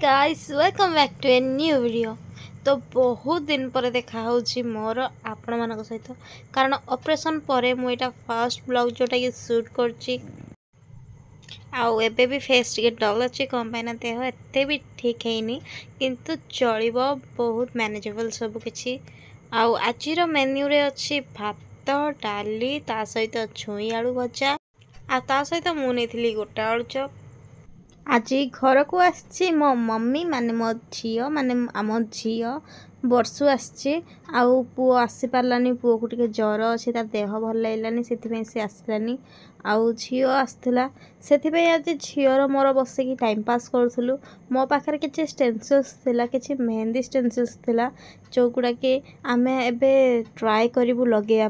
Guys welcome back to a new video. तो बहुत दिन पर देखा होची मोर आपण मानक सहित कारण ऑपरेशन परे मु एटा फर्स्ट ब्लॉग जोटा कि शूट करची। आउ एबे भी फेस टिके डल अछि कम पाइना देह एते भी ठीक हैनी किंतु चलिबो बहुत मैनेजेबल सब किछि। आउ आजिर मेन्यू रे अछि भात डाली ता सहित छुई आलू भजा आ ता सहित मु नेथिली गोटा आलू चप। आज घर को आसी मो मम्मी माने मो झील माने आम झील बर्षु आसी आउ पुओ आसी पारानी पुओ को टिके ज्वर अच्छे तार देह भल लगलानी से आसलानी आउ झील आसला से आज झीर मोर बसिकी टाइम पास करूँ। मो पाखे किसी स्टेनसिल्स थिला किसी मेहंदी स्टेनसिल्स थिला जो गुड़ा कि आमे एबे ट्राए करूँ लगेया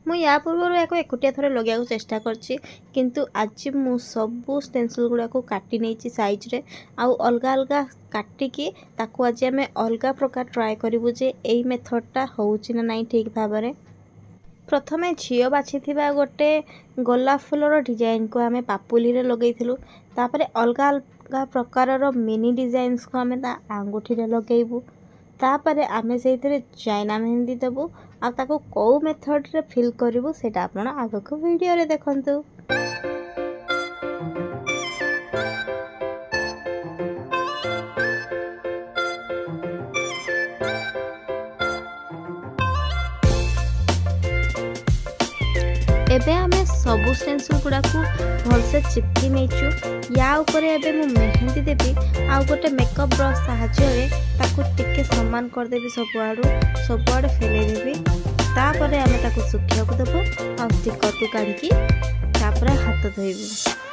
मु या पूर्व एकुटिया थोड़े लगे चेष्टा करछि किंतु आज मु सबू स्टेनसिल गुड़ा को काटी नहीं साइज रे आउ अलगा अलगा काटिकी ताकू आज आम अलगा प्रकार ट्राए करूँ जे यही मेथडटा होउछि ना नहीं ठीक भाव में। प्रथमे झील बाछि गोटे गोलाप फूलर डिजाइन को आम पापुली रे लगेइथिलु तापरे अलगा अलगा प्रकार मिनी डिजाइन्स को आम आंगुठी रे लगेइबु तापरे आमे से चाइना मेहंदी देबू आ ताको कौ मेथड रे फिल करूँ से आग को वीडियो रे देखंतु। एबे आमे सबू स्टेंसिल गुड़ा को भलसे चिपकी नहींचु या ऊपर एबे मु मेहंदी देबी आ गोटे मेकअप ब्रश साहाय्य ताकू टिके समान करदेबी सबुआड़े फेले देबी तापरे आमे ताकू सुखिया को देबो आ स्टिकर को काढिकी तापरे हाथ धोइबू।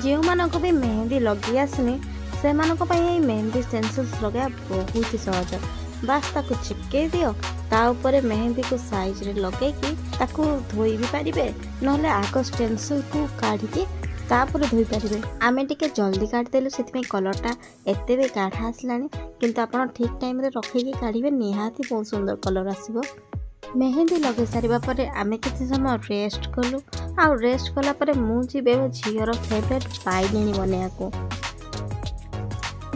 जो भी मेहंदी लगे आसनी से मेहंदी स्टेंसिल्स लगे बहुत ही सहज। बास ताको चिपके दियो ता ऊपर मेहंदी को साइज रे लगे कि ताको धोई भी पारिबे नहले आग स्टेंसिल को काढ़ी तापर धोई पारे। आमे टिके जल्दी काटिदेलु से कलरटा एते भी गाढ़ा आसलानी किंतु आपण ठीक टाइम रे रखिकी काढ़े निहाती बहुत सुंदर कलर आसीबो। मेहंदी लगे सारिबा परे आमे किछि समय रेस्ट कलु आ रेस्ट कला परे मु जीवे झीर फेवरेट बाइगणी बनेया को।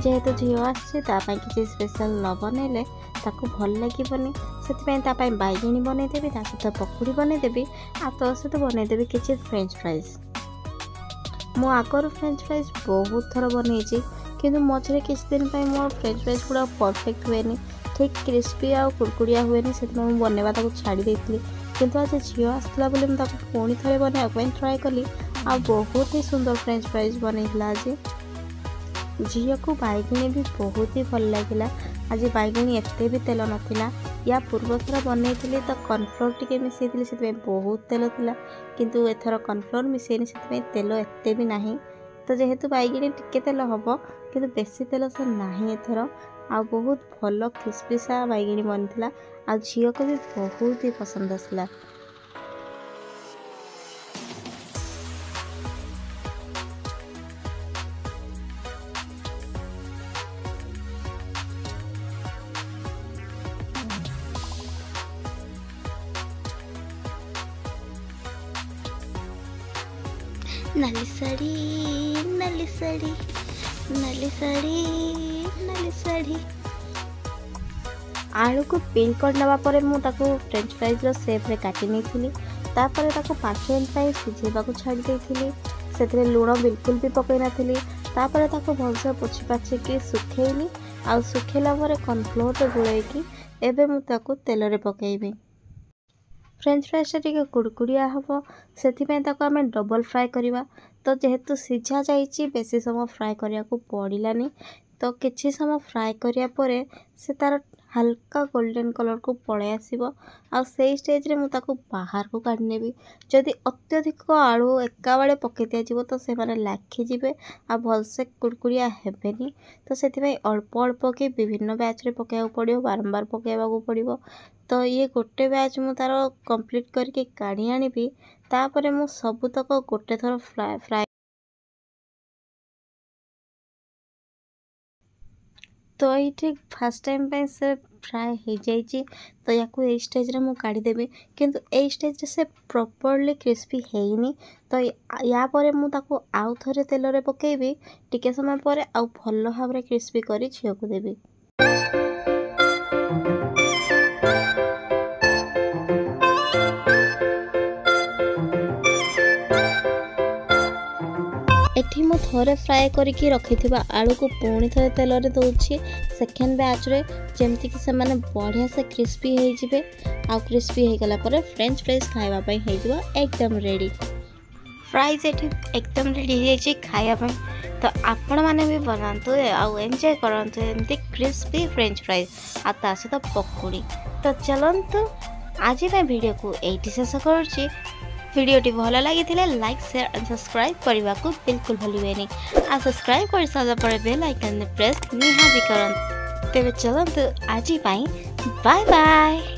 जेहेतु झील आसी किसी स्पेशल न बनइले ताको भल लगिबनी से बाइगणी बनईदेवी ता सहित पकुड़ी बनईदेवी आ तो सहित बनईदेवी किसी फ्रेंच फ्राइज। मु आगर फ्रेंच फ्राइज बहुत थर बनई किंतु मझे किसी दिन मो फ्रेंच फ्राइज गुड़ा परफेक्ट हुए ठीक क्रिस्पी आ कुरकुड़िया हुए से बनवा छाड़ी देती किंतु आज झील आसला पुणी थे बनवाई ट्राए कली आ बहुत ही सुंदर फ्रेंच फ्राइज बनईला। आज झील को बाइगणी भी बहुत ही भल लगे। आज बाइगणी एते भी तेल नाला या पूर्व थर बनई तो कॉर्नफ्लोर टिके मिसई से बहुत तेल थिला किंतु एथर कॉर्नफ्लोर मिसैनी से तेल एते भी नहीं। तो जेहेतु बाइगणी टिके तेल हम किंतु बेसी तेल से नहीं एथर आ बहुत भल क्रिस्पी सा बाइगणी बनी आ झील को भी बहुत ही पसंद आसला। नाली साड़ी नाली साड़ी नाली साड़ी नाली साड़ी आलू को पिल कर नवा परे मु ताको फ्रेंच फ्राइज रो शेप रे काटी नै थिली तापर ताको 5 मिनिट पई सिझेबा को छाडी देथिली सेतरे लूण बिल्कुल भी पकई नथिली तापर ताको भलसे पोछि पाछि के सुखेइली आ सुखेला परे कॉर्नफ्लोर रे गुळै की एबे मु ताको तेल रे पकेइबी। फ्रेंच फ्राइज टिके कुड़कुड़िया हम से आम डबल फ्राए करवा तो जेहेतु सीझा जाइए बेसी समय फ्राए करने को पड़ानी तो किसी समय फ्राए करिया परे से तार हल्का गोल्डन कलर को पड़े आसो आ स्टेज रे मुझे बाहर को काढ़ी नेबी। जदि अत्यधिक आलू एका बेले पकई दिज्व तो से लाखिजे आ भलसे कुड़कुड़िया हेबेनी तो से अल्प अल्प कि विभिन्न बैच रे पकड़ा पड़ो बारंबार पकड़ा पड़ो। तो ये गोटे बैच मु तार कंप्लीट करके काढ़ी आनिबी तापरे मु सबुतक गोटे थर फ्राए तो ये फास्ट टाइम पे से फ्राए हो जाइए तो या स्टेज रे मु काढ़ी देबी किंतु ए स्टेज रे से प्रॉपर्ली क्रिस्पी हेइनी तो या परे मु ताको आउ थरे तेल रे पकेबी टिके समय परे आउ भल भाव रे क्रिस्पी करी झियो को देबी। एठी मु थोड़े फ्राए करके रखी आलू को पुणी थे तेल रे दौची सेकेंड बैच रे जेमती कि से माने बढ़िया से क्रिस्पी हो जिवे आ क्रिस्पी हो गला पर फ्रेंच फ्राइज खाइबा पई हो जिवो एकदम रेडी। फ्राइज एठी एकदम रेडी हो जाई खाइबा पई तो आपण माने भी बनातु आ एंजॉय करंतु एमती क्रिस्पी फ्रेंच फ्राइज आ ता सहित पकोड़ी। तो चलंतु आज मैं वीडियो को एठी शेष करछि। वीडियोटी भल लगी लाइक शेयर एंड सब्सक्राइब करने को बिल्कुल भूलें आ सब्सक्राइब कर सारा पर बेल आइकन प्रेस निहाती करते। तेरे चलते आज बाय बाय।